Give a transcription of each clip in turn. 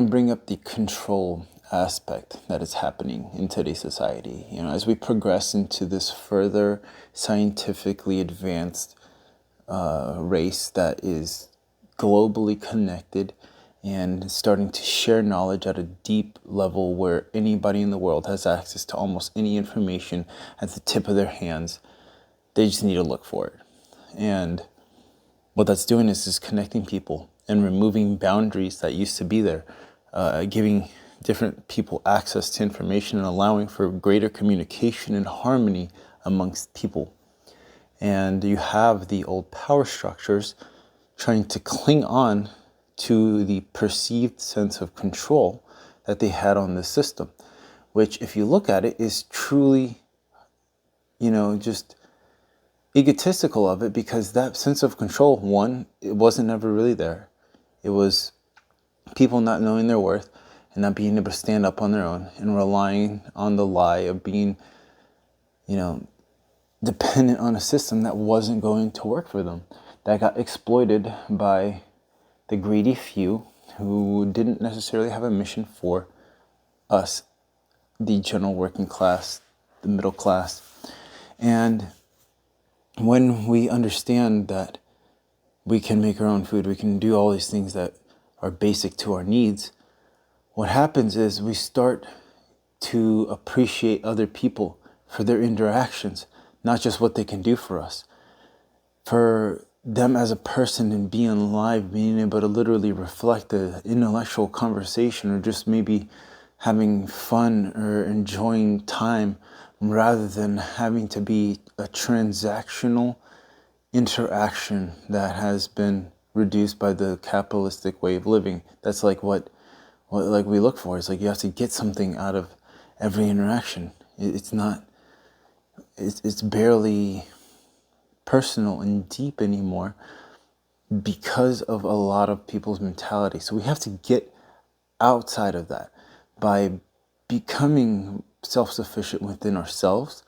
bring up the control aspect that is happening in today's society. As we progress into this further scientifically advanced race that is globally connected and starting to share knowledge at a deep level where anybody in the world has access to almost any information at the tip of their hands. They just need to look for it. And what that's doing is connecting people and removing boundaries that used to be there, giving different people access to information and allowing for greater communication and harmony amongst people. And you have the old power structures trying to cling on to the perceived sense of control that they had on this system, which, if you look at it, is truly, just egotistical of it, because that sense of control, one, it wasn't ever really there. It was people not knowing their worth and not being able to stand up on their own and relying on the lie of being, dependent on a system that wasn't going to work for them, that got exploited by the greedy few who didn't necessarily have a mission for us, the general working class, the middle class. And when we understand that we can make our own food, we can do all these things that are basic to our needs, what happens is we start to appreciate other people for their interactions, not just what they can do for us. For them as a person and being alive, being able to literally reflect the intellectual conversation, or just maybe having fun or enjoying time, rather than having to be a transactional interaction that has been reduced by the capitalistic way of living. That's like what we look for. It's like you have to get something out of every interaction. It's barely personal and deep anymore because of a lot of people's mentality. So we have to get outside of that by becoming self-sufficient within ourselves,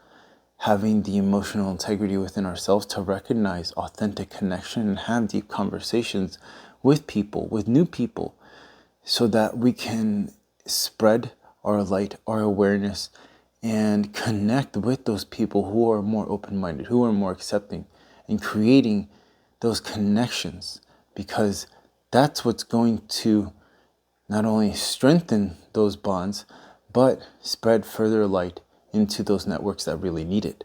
having the emotional integrity within ourselves to recognize authentic connection and have deep conversations with people, with new people, so that we can spread our light, our awareness, and connect with those people who are more open-minded, who are more accepting, and creating those connections, because that's what's going to not only strengthen those bonds, but spread further light into those networks that really need it.